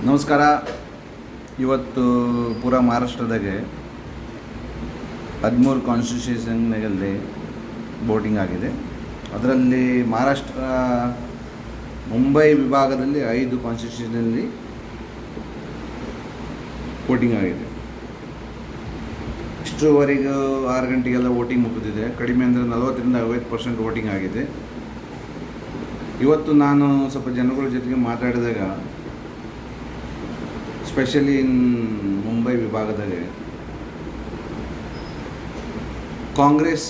ನಮಸ್ಕಾರ. ಇವತ್ತು ಪೂರಾ ಮಹಾರಾಷ್ಟ್ರದಾಗೆ 13 ಕಾನ್ಸ್ಟಿಟ್ಯೂಷನ್ನಲ್ಲಿ ವೋಟಿಂಗ್ ಆಗಿದೆ. ಅದರಲ್ಲಿ ಮಹಾರಾಷ್ಟ್ರ ಮುಂಬೈ ವಿಭಾಗದಲ್ಲಿ 5 ಕಾನ್ಸ್ಟಿಟ್ಯೂಷನಲ್ಲಿ ವೋಟಿಂಗ್ ಆಗಿದೆ. ಇಷ್ಟುವರೆಗೂ 6 ಗಂಟೆಗೆಲ್ಲ ವೋಟಿಂಗ್ ಮುಗಿದಿದೆ. ಕಡಿಮೆ ಅಂದರೆ 40-50% ವೋಟಿಂಗ್ ಆಗಿದೆ. ಇವತ್ತು ನಾನು ಸ್ವಲ್ಪ ಜನಗಳ ಜೊತೆಗೆ ಮಾತಾಡಿದಾಗ, ಸ್ಪೆಷಲಿ ಇನ್ ಮುಂಬೈ ವಿಭಾಗದಲ್ಲಿ ಕಾಂಗ್ರೆಸ್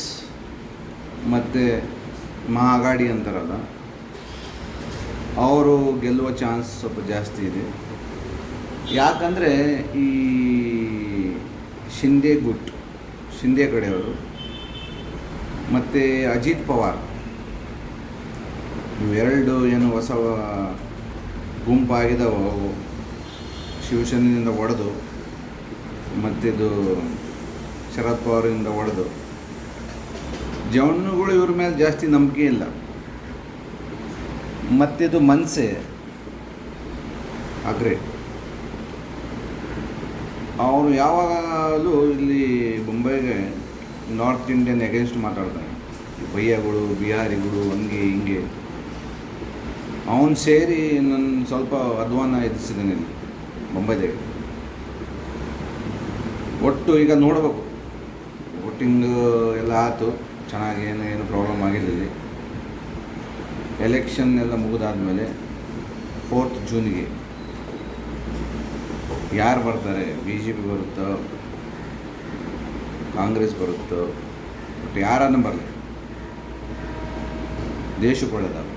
ಮತ್ತು ಮಹಾಗಾಡಿ ಅಂತಾರಲ್ಲ, ಅವರು ಗೆಲ್ಲುವ ಚಾನ್ಸ್ ಸ್ವಲ್ಪ ಜಾಸ್ತಿ ಇದೆ. ಯಾಕಂದರೆ ಈ ಶಿಂದೆ ಕಡೆಯವರು ಮತ್ತು ಅಜಿತ್ ಪವಾರ್ ಇವೆರಡು ಏನು ಹೊಸ ಗುಂಪಾಗಿದ್ದಾವೆ, ಶಿವಸೇನೆಯಿಂದ ಒಡೆದು ಮತ್ತಿದು ಶರದ್ ಪವಾರಿಂದ ಒಡೆದು, ಜನಗಳು ಇವ್ರ ಮೇಲೆ ಜಾಸ್ತಿ ನಂಬಿಕೆ ಇಲ್ಲ. ಮತ್ತಿದು ಮನ್ಸೆ ಅಗ್ರೆ ಅವರು ಯಾವಾಗಲೂ ಇಲ್ಲಿ ಮುಂಬೈಗೆ ನಾರ್ತ್ ಇಂಡಿಯನ್ ಅಗೇನ್ಸ್ಟ್ ಮಾತಾಡ್ತಾನೆ. ಬಯ್ಯಗಳು, ಬಿಹಾರಿಗಳು, ಹಂಗೆ ಹಿಂಗೆ ಅವನು ಸೇರಿ ನನ್ನ ಸ್ವಲ್ಪ ಅಧ್ವಾನ ಎದುರಿಸಿದ್ದಾನೆ ಇಲ್ಲಿ ಮುಂಬೈದಾಗ. ಒಟ್ಟು ಈಗ ನೋಡಬೇಕು, ವೋಟಿಂಗ್ ಎಲ್ಲ ಆಯಿತು ಚೆನ್ನಾಗಿ, ಏನು ಪ್ರಾಬ್ಲಮ್ ಆಗಿಲ್ಲ. ಎಲೆಕ್ಷನ್ ಎಲ್ಲ ಮುಗಿದಾದ್ಮೇಲೆ 4th ಜೂನಿಗೆ ಯಾರು ಬರ್ತಾರೆ, BJP ಬರುತ್ತೋ ಕಾಂಗ್ರೆಸ್ ಬರುತ್ತೋ, ಬಟ್ ಯಾರನ್ನು ಬರಲಿ ದೇಶಕ್ಕೆ ಒಳ್ಳೆಯದಾಗ